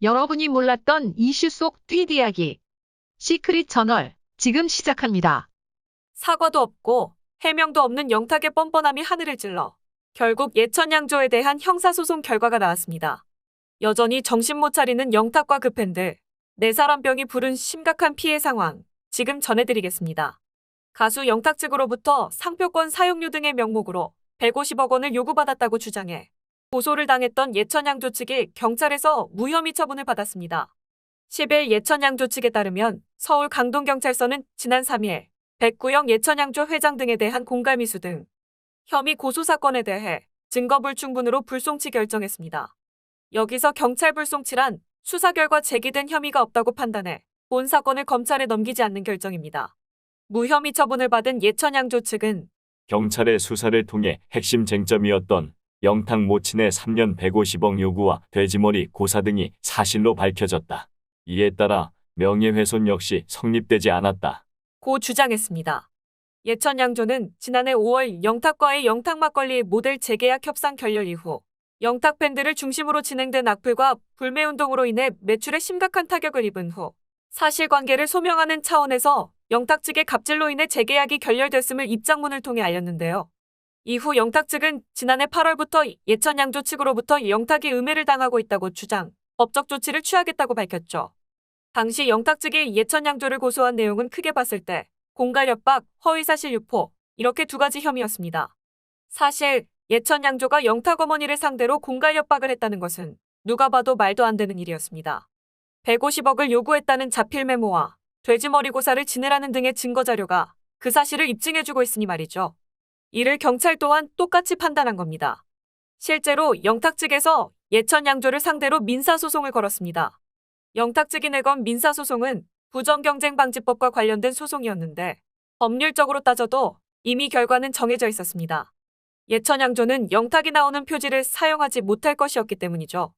여러분이 몰랐던 이슈 속 뒷이야기. 시크릿 저널, 지금 시작합니다. 사과도 없고 해명도 없는 영탁의 뻔뻔함이 하늘을 찔러 결국 예천양조에 대한 형사소송 결과가 나왔습니다. 여전히 정신 못 차리는 영탁과 그 팬들, 네 사람 병이 부른 심각한 피해 상황, 지금 전해드리겠습니다. 가수 영탁 측으로부터 상표권 사용료 등의 명목으로 150억 원을 요구받았다고 주장해 고소를 당했던 예천양조 측이 경찰에서 무혐의 처분을 받았습니다. 10일 예천양조 측에 따르면 서울 강동경찰서는 지난 3일 백구영 예천양조 회장 등에 대한 공갈미수 등 혐의 고소 사건에 대해 증거 불충분으로 불송치 결정했습니다. 여기서 경찰 불송치란 수사 결과 제기된 혐의가 없다고 판단해 본 사건을 검찰에 넘기지 않는 결정입니다. 무혐의 처분을 받은 예천양조 측은 경찰의 수사를 통해 핵심 쟁점이었던 영탁 모친의 3년 150억 요구와 돼지머리 고사 등이 사실로 밝혀졌다. 이에 따라 명예훼손 역시 성립되지 않았다. 고 주장했습니다. 예천양조는 지난해 5월 영탁과의 영탁 막걸리 모델 재계약 협상 결렬 이후 영탁 팬들을 중심으로 진행된 악플과 불매운동으로 인해 매출에 심각한 타격을 입은 후 사실관계를 소명하는 차원에서 영탁 측의 갑질로 인해 재계약이 결렬됐음을 입장문을 통해 알렸는데요. 이후 영탁 측은 지난해 8월부터 예천양조 측으로부터 영탁이 음해를 당하고 있다고 주장, 법적 조치를 취하겠다고 밝혔죠. 당시 영탁 측이 예천양조를 고소한 내용은 크게 봤을 때 공갈협박, 허위사실 유포 이렇게 두 가지 혐의였습니다. 사실 예천양조가 영탁 어머니를 상대로 공갈협박을 했다는 것은 누가 봐도 말도 안 되는 일이었습니다. 150억을 요구했다는 자필 메모와 돼지머리 고사를 지내라는 등의 증거자료가 그 사실을 입증해주고 있으니 말이죠. 이를 경찰 또한 똑같이 판단한 겁니다. 실제로 영탁 측에서 예천양조를 상대로 민사소송을 걸었습니다. 영탁 측이 내건 민사소송은 부정경쟁방지법과 관련된 소송이었는데 법률적으로 따져도 이미 결과는 정해져 있었습니다. 예천양조는 영탁이 나오는 표지를 사용하지 못할 것이었기 때문이죠.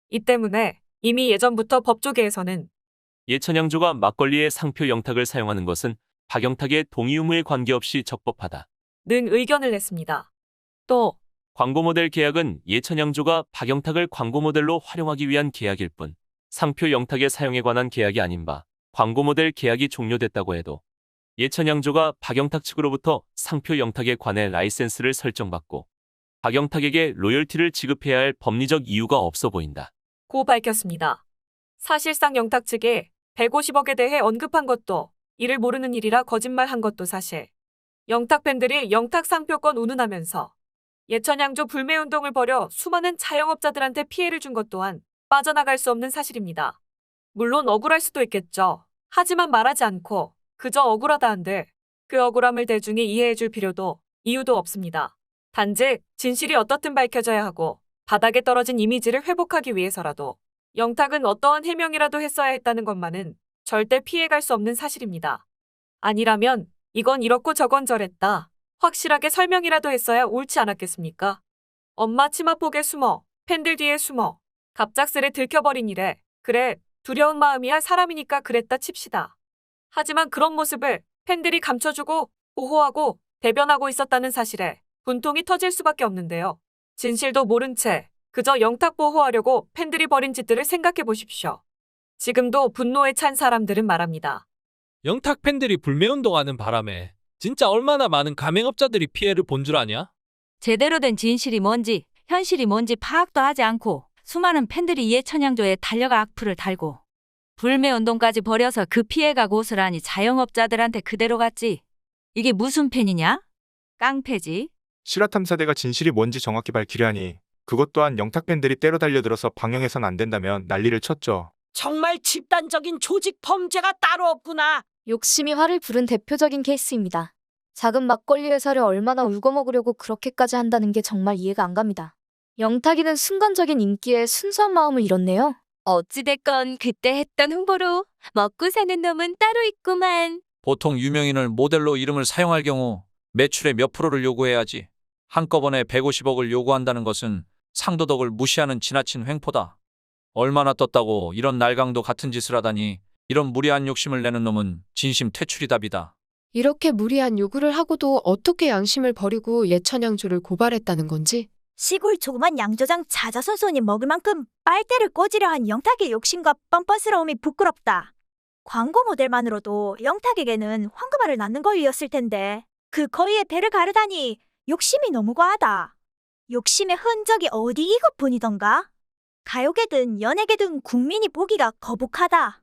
이 때문에 이미 예전부터 법조계에서는 예천양조가 막걸리의 상표 영탁을 사용하는 것은 박영탁의 동의 의무에 관계없이 적법하다. 는 의견을 냈습니다. 또 광고 모델 계약은 예천양조가 박영탁을 광고 모델로 활용하기 위한 계약일 뿐 상표 영탁의 사용에 관한 계약이 아닌 바 광고 모델 계약이 종료됐다고 해도 예천양조가 박영탁 측으로부터 상표 영탁에 관해 라이센스를 설정받고 박영탁에게 로열티를 지급해야 할 법리적 이유가 없어 보인다. 고 밝혔습니다. 사실상 영탁 측이 150억에 대해 언급한 것도 이를 모르는 일이라 거짓말한 것도 사실. 영탁 팬들이 영탁 상표권 운운하면서 예천양조 불매운동을 벌여 수많은 자영업자들한테 피해를 준 것 또한 빠져나갈 수 없는 사실입니다. 물론 억울할 수도 있겠죠. 하지만 말하지 않고 그저 억울하다 한들 그 억울함을 대중이 이해해줄 필요도 이유도 없습니다. 단지 진실이 어떻든 밝혀져야 하고 바닥에 떨어진 이미지를 회복하기 위해서라도 영탁은 어떠한 해명이라도 했어야 했다는 것만은 절대 피해갈 수 없는 사실입니다. 아니라면 이건 이렇고 저건 저랬다. 확실하게 설명이라도 했어야 옳지 않았겠습니까? 엄마 치마폭에 숨어, 팬들 뒤에 숨어, 갑작스레 들켜버린 일에 그래 두려운 마음이야 사람이니까 그랬다 칩시다. 하지만 그런 모습을 팬들이 감춰주고 보호하고 대변하고 있었다는 사실에 분통이 터질 수밖에 없는데요. 진실도 모른 채 그저 영탁 보호하려고 팬들이 벌인 짓들을 생각해 보십시오. 지금도 분노에 찬 사람들은 말합니다. 영탁 팬들이 불매운동하는 바람에 진짜 얼마나 많은 가맹업자들이 피해를 본 줄 아냐? 제대로 된 진실이 뭔지 현실이 뭔지 파악도 하지 않고 수많은 팬들이 예천양조에 달려가 악플을 달고 불매운동까지 벌여서 그 피해가 고스란히 자영업자들한테 그대로 갔지. 이게 무슨 팬이냐? 깡패지. 실화탐사대가 진실이 뭔지 정확히 밝히려니 그것 또한 영탁 팬들이 때로 달려들어서 방영해선 안 된다면 난리를 쳤죠. 정말 집단적인 조직 범죄가 따로 없구나. 욕심이 화를 부른 대표적인 케이스입니다. 작은 막걸리 회사를 얼마나 울고먹으려고 그렇게까지 한다는 게 정말 이해가 안 갑니다. 영탁이는 순간적인 인기에 순수한 마음을 잃었네요. 어찌됐건 그때 했던 홍보로 먹고 사는 놈은 따로 있구만. 보통 유명인을 모델로 이름을 사용할 경우 매출의 몇 프로를 요구해야지. 한꺼번에 150억을 요구한다는 것은 상도덕을 무시하는 지나친 횡포다. 얼마나 떴다고 이런 날강도 같은 짓을 하다니. 이런 무리한 욕심을 내는 놈은 진심 퇴출이 답이다. 이렇게 무리한 요구를 하고도 어떻게 양심을 버리고 예천양조를 고발했다는 건지? 시골 조그만 양조장 자자손손이 먹을 만큼 빨대를 꽂으려 한 영탁의 욕심과 뻔뻔스러움이 부끄럽다. 광고 모델만으로도 영탁에게는 황금알을 낳는 거위였을 텐데 그 거위에 배를 가르다니 욕심이 너무 과하다. 욕심의 흔적이 어디 이것뿐이던가? 가요계든 연예계든 국민이 보기가 거북하다.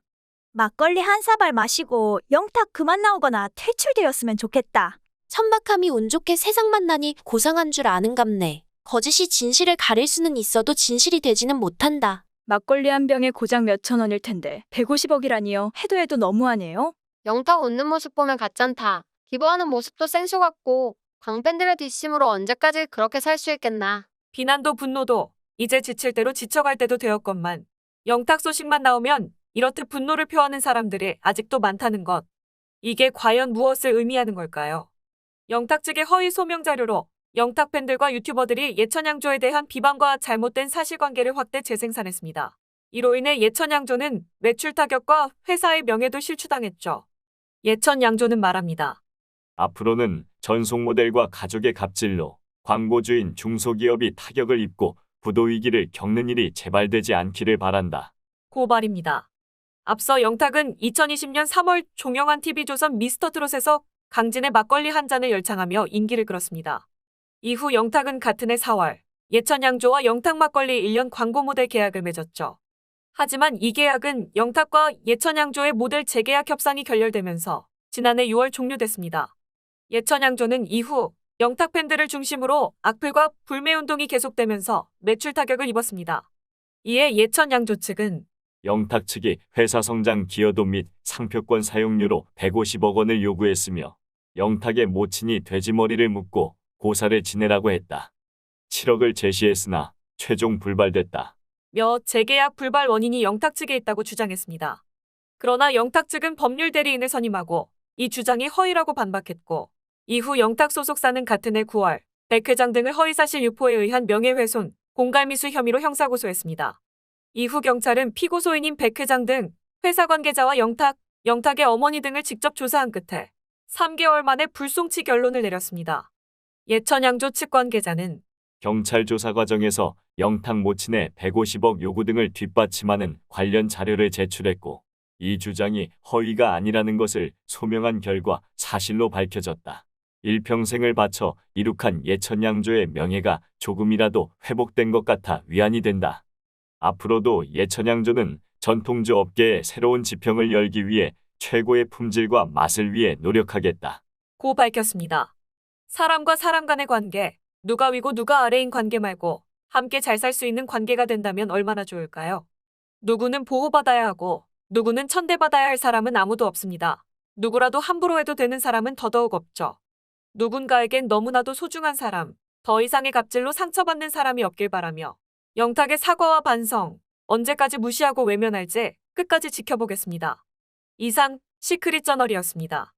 막걸리 한 사발 마시고 영탁 그만 나오거나 퇴출되었으면 좋겠다. 천박함이 운 좋게 세상 만나니 고상한 줄 아는갑네. 거짓이 진실을 가릴 수는 있어도 진실이 되지는 못한다. 막걸리 한 병에 고작 몇천 원일 텐데 150억이라니요. 해도 너무하네요. 영탁 웃는 모습 보면 가짠다. 기부하는 모습도 센쇼 같고 광팬들의 뒷심으로 언제까지 그렇게 살 수 있겠나. 비난도 분노도 이제 지칠 대로 지쳐갈 때도 되었건만 영탁 소식만 나오면 이렇듯 분노를 표하는 사람들이 아직도 많다는 것. 이게 과연 무엇을 의미하는 걸까요? 영탁 측의 허위 소명 자료로 영탁 팬들과 유튜버들이 예천양조에 대한 비방과 잘못된 사실관계를 확대 재생산했습니다. 이로 인해 예천양조는 매출 타격과 회사의 명예도 실추당했죠. 예천양조는 말합니다. 앞으로는 전속 모델과 가족의 갑질로 광고주인 중소기업이 타격을 입고 부도위기를 겪는 일이 재발되지 않기를 바란다. 고발입니다. 앞서 영탁은 2020년 3월 종영한 TV조선 미스터트롯에서 강진의 막걸리 한 잔을 열창하며 인기를 끌었습니다. 이후 영탁은 같은 해 4월 예천양조와 영탁 막걸리 1년 광고 모델 계약을 맺었죠. 하지만 이 계약은 영탁과 예천양조의 모델 재계약 협상이 결렬되면서 지난해 6월 종료됐습니다. 예천양조는 이후 영탁 팬들을 중심으로 악플과 불매운동이 계속되면서 매출 타격을 입었습니다. 이에 예천양조 측은 영탁 측이 회사 성장 기여도 및 상표권 사용료로 150억 원을 요구했으며 영탁의 모친이 돼지머리를 묶고 고사를 지내라고 했다. 7억을 제시했으나 최종 불발됐다. 며 재계약 불발 원인이 영탁 측에 있다고 주장했습니다. 그러나 영탁 측은 법률 대리인을 선임하고 이 주장이 허위라고 반박했고 이후 영탁 소속사는 같은 해 9월 백 회장 등을 허위사실 유포에 의한 명예훼손, 공갈미수 혐의로 형사고소했습니다. 이후 경찰은 피고소인인 백 회장 등 회사 관계자와 영탁의 어머니 등을 직접 조사한 끝에 3개월 만에 불송치 결론을 내렸습니다. 예천양조 측 관계자는 경찰 조사 과정에서 영탁 모친의 150억 요구 등을 뒷받침하는 관련 자료를 제출했고 이 주장이 허위가 아니라는 것을 소명한 결과 사실로 밝혀졌다. 일평생을 바쳐 이룩한 예천양조의 명예가 조금이라도 회복된 것 같아 위안이 된다. 앞으로도 예천양조는 전통주 업계에 새로운 지평을 열기 위해 최고의 품질과 맛을 위해 노력하겠다. 고 밝혔습니다. 사람과 사람 간의 관계, 누가 위고 누가 아래인 관계 말고 함께 잘 살 수 있는 관계가 된다면 얼마나 좋을까요? 누구는 보호받아야 하고 누구는 천대받아야 할 사람은 아무도 없습니다. 누구라도 함부로 해도 되는 사람은 더더욱 없죠. 누군가에겐 너무나도 소중한 사람, 더 이상의 갑질로 상처받는 사람이 없길 바라며 영탁의 사과와 반성, 언제까지 무시하고 외면할지 끝까지 지켜보겠습니다. 이상 시크릿 저널이었습니다.